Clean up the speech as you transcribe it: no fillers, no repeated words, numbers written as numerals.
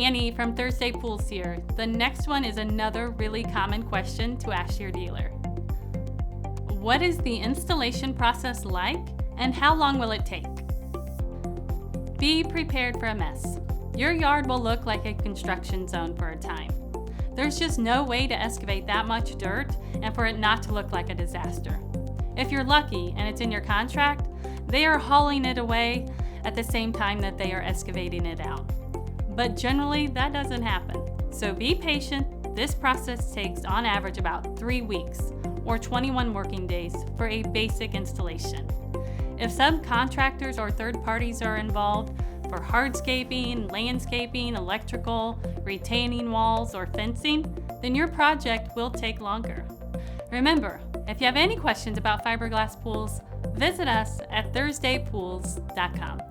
Annie from Thursday Pools here. The next one is another really common question to ask your dealer. What is the installation process like and how long will it take? Be prepared for a mess. Your yard will look like a construction zone for a time. There's just no way to excavate that much dirt and for it not to look like a disaster. If you're lucky and it's in your contract, they are hauling it away at the same time that they are excavating it out. But generally, that doesn't happen. So be patient. This process takes on average about 3 weeks or 21 working days for a basic installation. If subcontractors or third parties are involved for hardscaping, landscaping, electrical, retaining walls, or fencing, then your project will take longer. Remember, if you have any questions about fiberglass pools, visit us at thursdaypools.com.